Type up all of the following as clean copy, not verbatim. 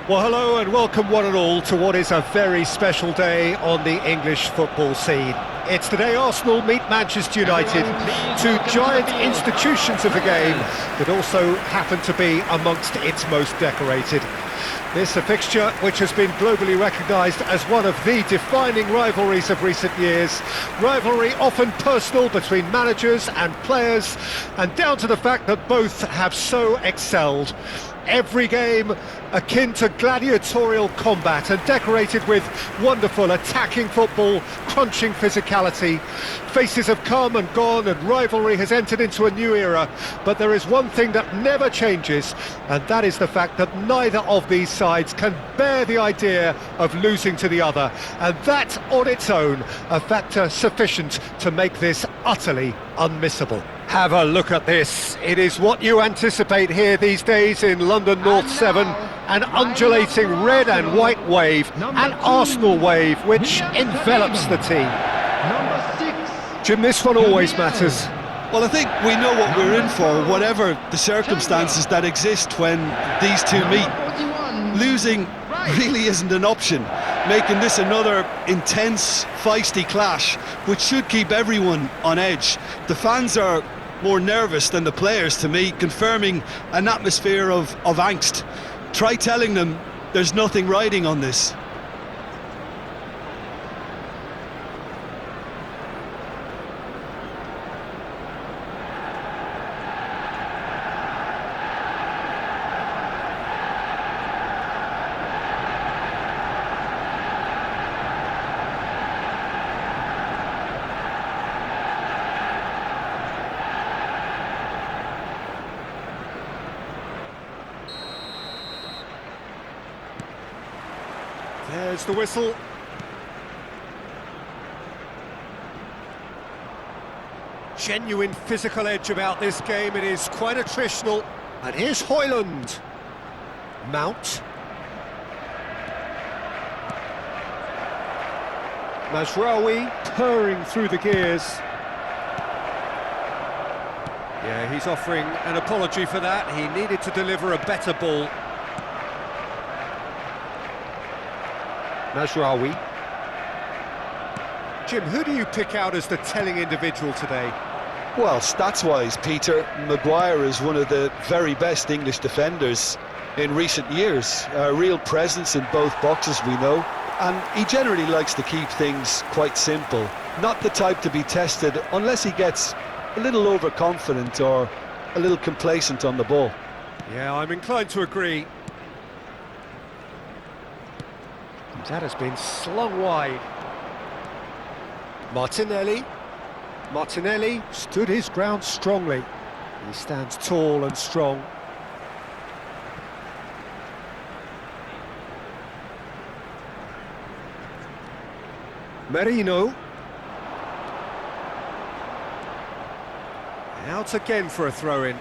Well, hello and welcome one and all to what is a very special day on the English football scene. It's the day Arsenal meet Manchester United, two giant institutions of the game that also happen to be amongst its most decorated. This a fixture which has been globally recognised as one of the defining rivalries of recent years. Rivalry often personal between managers and players, and down to the fact that both have so excelled. Every game akin to gladiatorial combat and decorated with wonderful attacking football, crunching physicality. Faces have come and gone and rivalry has entered into a new era, but there is one thing that never changes, and that is the fact that neither of these sides can bear the idea of losing to the other, and that on its own a factor sufficient to make this utterly unmissable. Have a look at this. It is what you anticipate here these days in London North 7, an undulating red and white wave, an Arsenal wave which envelops the team. Jim, this one always matters. Well, I think we know what we're in for, whatever the circumstances that exist when these two meet. Losing really isn't an option, making this another intense, feisty clash, which should keep everyone on edge. The fans are more nervous than the players, to me, confirming an atmosphere of angst. Try telling them there's nothing riding on this. There's the whistle. Genuine physical edge about this game. It is quite attritional. And here's Højlund. Mount. Mazraoui purring through the gears. Yeah, he's offering an apology for that. He needed to deliver a better ball. Mazraoui. Jim, who do you pick out as the telling individual today? Well, stats-wise, Peter, Maguire is one of the very best English defenders in recent years. A real presence in both boxes, we know, and he generally likes to keep things quite simple. Not the type to be tested unless he gets a little overconfident or a little complacent on the ball. Yeah, I'm inclined to agree. That has been slung wide. Martinelli. Martinelli stood his ground strongly. He stands tall and strong. Merino. Out again for a throw-in.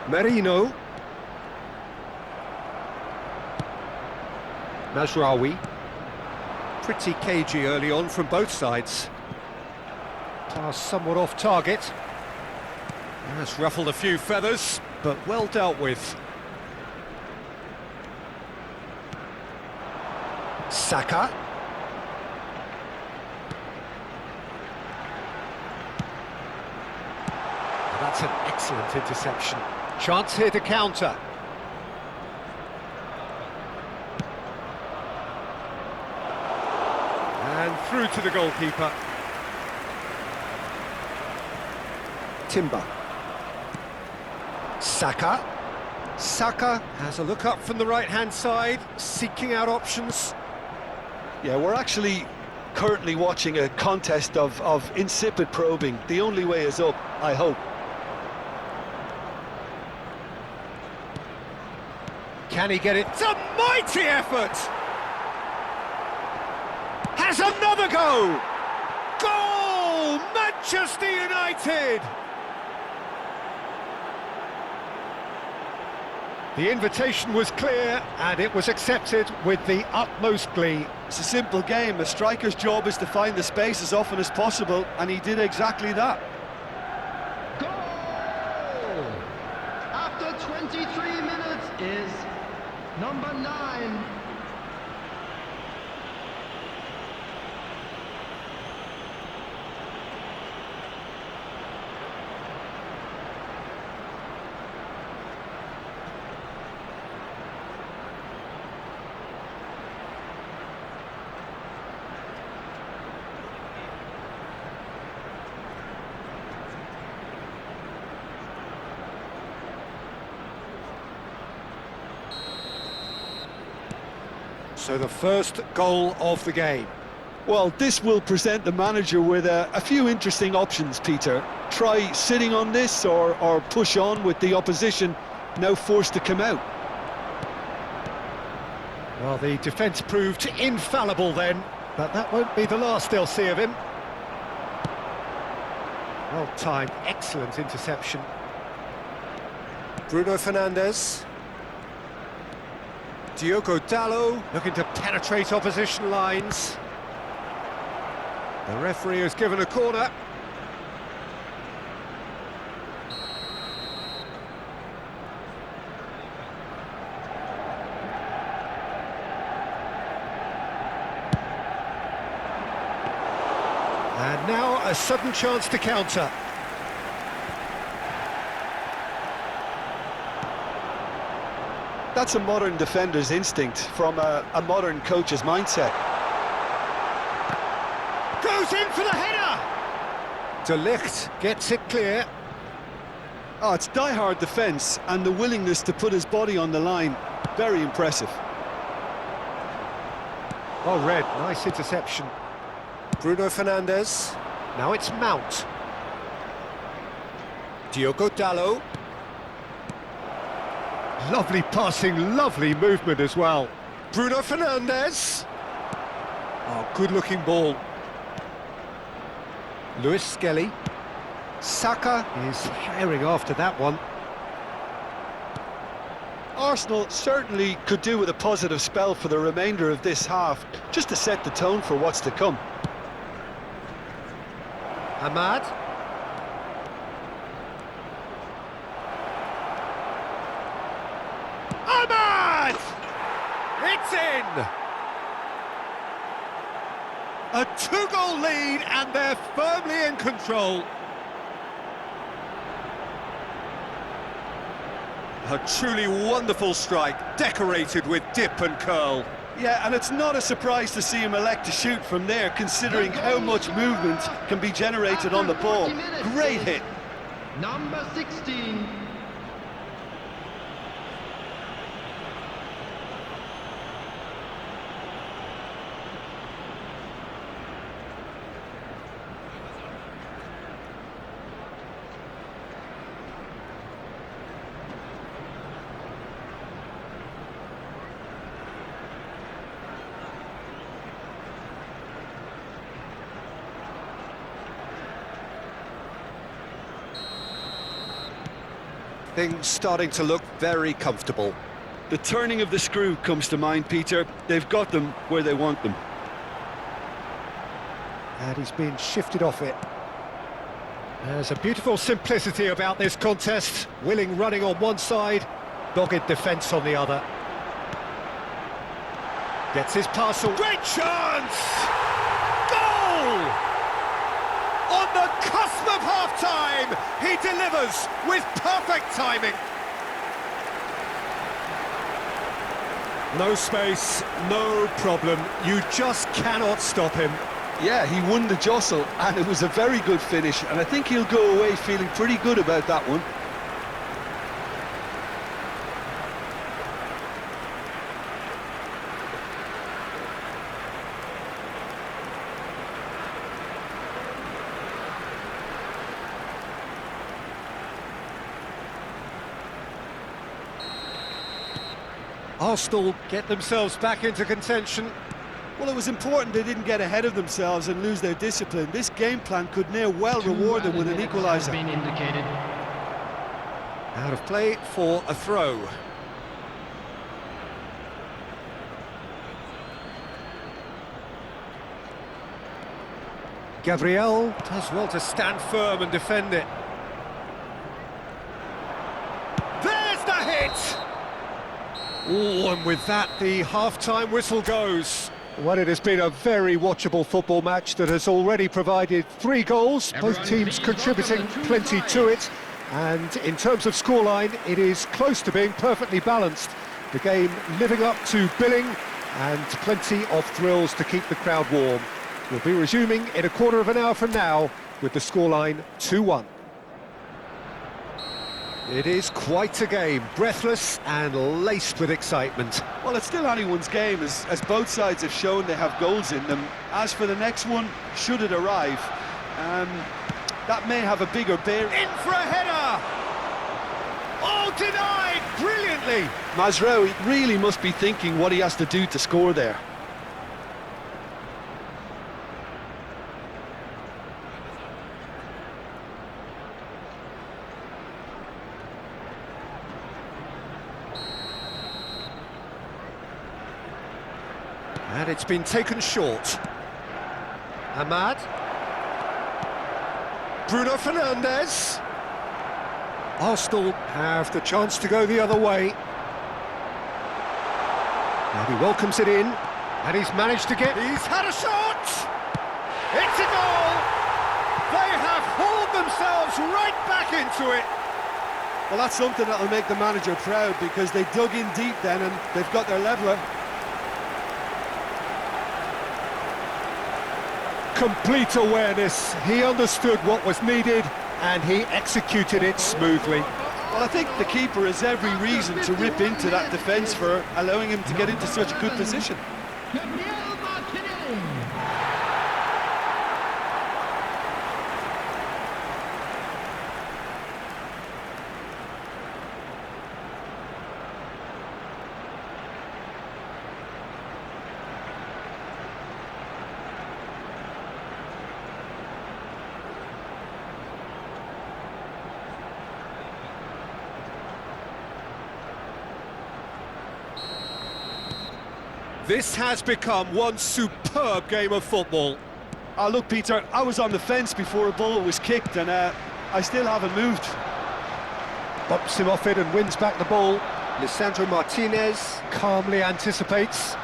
Merino. Mazraoui. Pretty cagey early on from both sides. Pass somewhat off target. That's ruffled a few feathers, but well dealt with. Saka. That's an excellent interception. Chance here to counter. And through to the goalkeeper. Timber. Saka. Saka has a look up from the right-hand side, seeking out options. Yeah, we're actually currently watching a contest of insipid probing. The only way is up, I hope. Can he get it? It's a mighty effort! Has another go! Goal! Manchester United! The invitation was clear and it was accepted with the utmost glee. It's a simple game. A striker's job is to find the space as often as possible, and he did exactly that. Goal! After 23 minutes is number 9. So the first goal of the game. Well, this will present the manager with a few interesting options, Peter. Try sitting on this or push on with the opposition now forced to come out. Well, the defence proved infallible then, but that won't be the last they'll see of him. Well timed, excellent interception. Bruno Fernandes. Diogo Dalot looking to penetrate opposition lines. The referee has given a corner. And now a sudden chance to counter. That's a modern defender's instinct from a modern coach's mindset. Goes in for the header! De Ligt gets it clear. Oh, it's die-hard defence and the willingness to put his body on the line. Very impressive. Oh, Red, nice interception. Bruno Fernandes. Now it's Mount. Diogo Dalot. Lovely passing, lovely movement as well. Bruno Fernandes. Oh, good-looking ball. Lewis Skelly. Saka is herring after that one. Arsenal certainly could do with a positive spell for the remainder of this half, just to set the tone for what's to come. Ahmad. Ahmad! It's in! A two-goal lead and they're firmly in control. A truly wonderful strike, decorated with dip and curl. Yeah, and it's not a surprise to see him elect to shoot from there, considering how much movement can be generated on the ball. Great hit. Number 16. Things starting to look very comfortable. The turning of the screw comes to mind, Peter. They've got them where they want them. And he's been shifted off it. There's a beautiful simplicity about this contest. Willing running on one side, dogged defence on the other. Gets his parcel. Great chance! Goal! On the cusp of half-time, he delivers with perfect timing. No space, no problem. You just cannot stop him. Yeah, he won the jostle, and it was a very good finish, and I think he'll go away feeling pretty good about that one. Arsenal get themselves back into contention. Well, it was important they didn't get ahead of themselves and lose their discipline. This game plan could near well reward them with an equaliser. Been indicated. Out of play for a throw. Gabriel does well to stand firm and defend it. There's the hit! Oh, and with that, the half-time whistle goes. Well, it has been a very watchable football match that has already provided 3 goals, both teams contributing plenty to it. And in terms of scoreline, it is close to being perfectly balanced. The game living up to billing and plenty of thrills to keep the crowd warm. We'll be resuming in a quarter of an hour from now with the scoreline 2-1. It is quite a game, breathless and laced with excitement. Well, it's still anyone's game, as both sides have shown they have goals in them. As for the next one, should it arrive, that may have a bigger bearing. In for a header! Oh, denied brilliantly! Mazraoui really must be thinking what he has to do to score there. And it's been taken short. Ahmad. Bruno Fernandes. Arsenal have the chance to go the other way. And he welcomes it in. And he's managed to get... He's had a shot! It's a goal! They have hauled themselves right back into it. Well, that's something that'll make the manager proud, because they dug in deep then and they've got their leveller. Complete awareness, he understood what was needed and he executed it smoothly. Well, I think the keeper has every reason to rip into that defence for allowing him to get into such a good position. Gabriel Martinelli. This has become one superb game of football. Look, Peter, I was on the fence before a ball was kicked and I still haven't moved. Bumps him off it and wins back the ball. Lisandro Martinez calmly anticipates.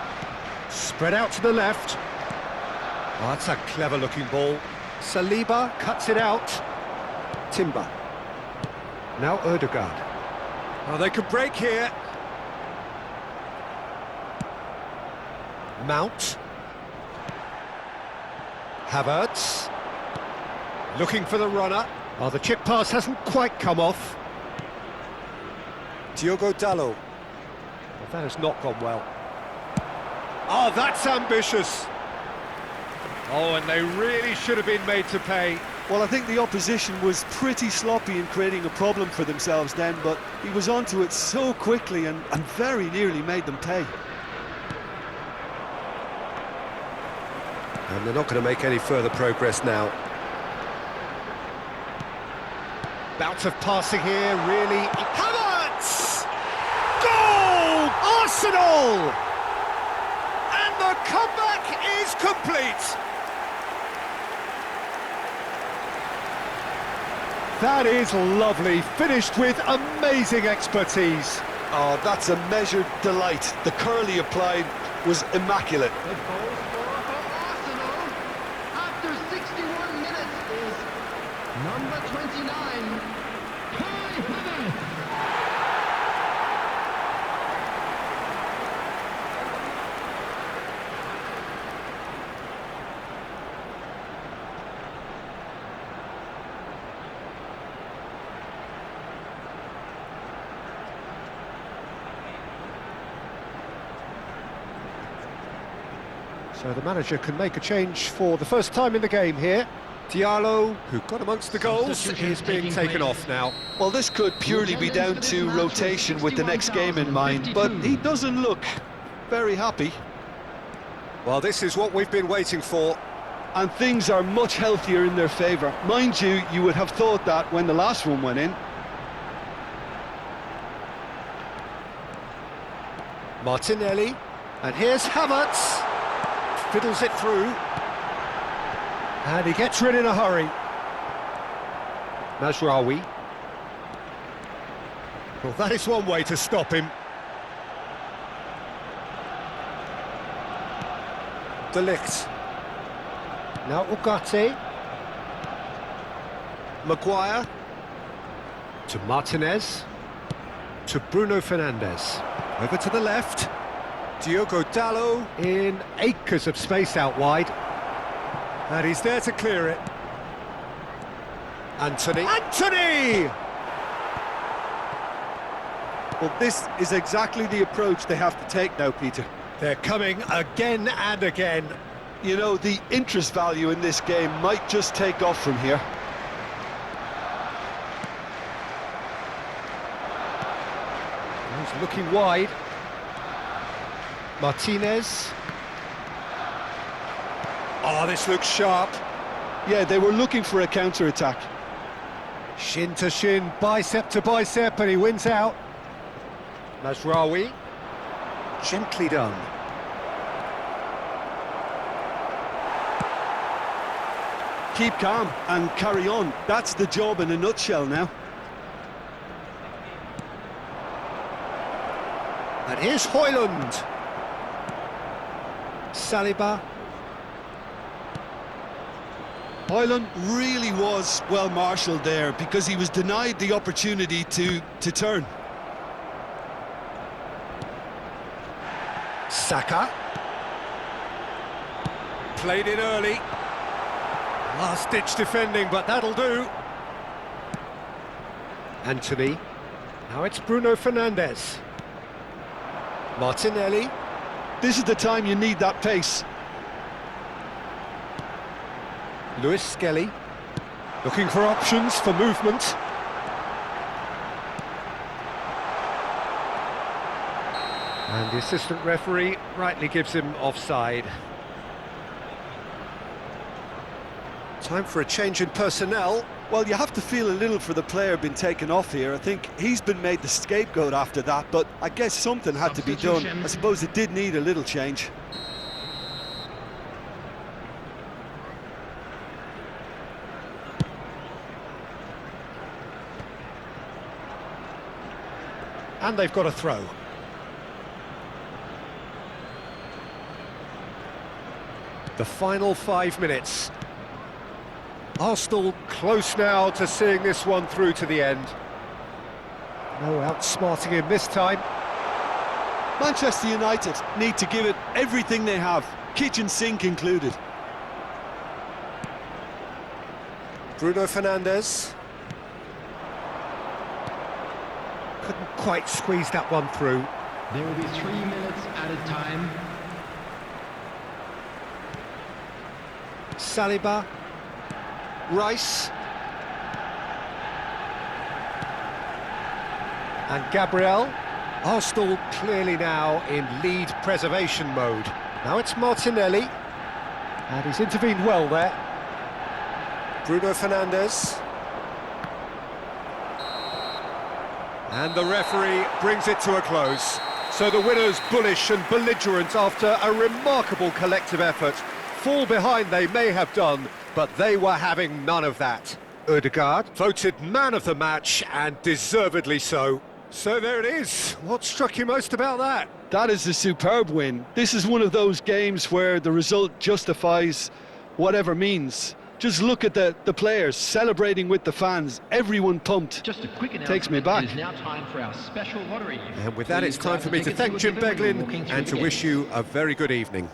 Spread out to the left. Oh, that's a clever-looking ball. Saliba cuts it out. Timber. Now Ødegaard. Oh, they could break here. Mount. Havertz. Looking for the runner. Oh, the chip pass hasn't quite come off. Diogo Dalot. Well, that has not gone well. Oh, that's ambitious. Oh, and they really should have been made to pay. Well, I think the opposition was pretty sloppy in creating a problem for themselves then, but he was onto it so quickly and very nearly made them pay. And they're not going to make any further progress now. Bout of passing here, really. Havertz! Goal! Arsenal! And the comeback is complete. That is lovely, finished with amazing expertise. Oh, that's a measured delight. The curl he applied was immaculate. The goal scorer for Arsenal after 61 minutes is number 29, Kai Havertz. So the manager can make a change for the first time in the game here. Diallo, who got amongst the goals, is being taken off now. Well, this could purely be down to rotation with the next game in mind, but he doesn't look very happy. Well, this is what we've been waiting for. And things are much healthier in their favour. Mind you, you would have thought that when the last one went in. Martinelli, and here's Havertz. Fiddles it through. And he gets rid in a hurry. Mazraoui. Well, that is one way to stop him. De Ligt. Now Ugarte. Maguire. To Martinez. To Bruno Fernandes. Over to the left. Diogo Dalot in acres of space out wide. And he's there to clear it. Anthony. Anthony! Well, this is exactly the approach they have to take now, Peter. They're coming again and again. You know, the interest value in this game might just take off from here. He's looking wide. Martinez. Oh, this looks sharp. Yeah, they were looking for a counter-attack. Shin to shin, bicep to bicep, and he wins out. Mazraoui. Gently done. Keep calm and carry on. That's the job in a nutshell now. And here's Højlund. Saliba. Højlund really was well marshalled there because he was denied the opportunity to turn. Saka. Played it early. Last-ditch defending, but that'll do. Anthony. Now it's Bruno Fernandes. Martinelli. This is the time you need that pace. Lewis Skelly. Looking for options for movement. And the assistant referee rightly gives him offside. Time for a change in personnel. Well, you have to feel a little for the player being taken off here. I think he's been made the scapegoat after that, but I guess something had to be done. I suppose it did need a little change. And they've got a throw. The final 5 minutes. Arsenal close now to seeing this one through to the end. No outsmarting him this time. Manchester United need to give it everything they have, kitchen sink included. Bruno Fernandes. Couldn't quite squeeze that one through. There will be 3 minutes added time. Saliba. Rice. And Gabriel. Arsenal clearly now in lead preservation mode. Now it's Martinelli. And he's intervened well there. Bruno Fernandes. And the referee brings it to a close. So the winners, bullish and belligerent after a remarkable collective effort. Fall behind they may have done, but they were having none of that. Ødegaard voted man of the match, and deservedly so. So there it is. What struck you most about that? That is a superb win. This is one of those games where the result justifies whatever means. Just look at the players celebrating with the fans, everyone pumped. Just a quick announcement. Takes me back. It is now time for our special lottery. And with that, it's time for me to thank Jim Beglin and to wish you a very good evening.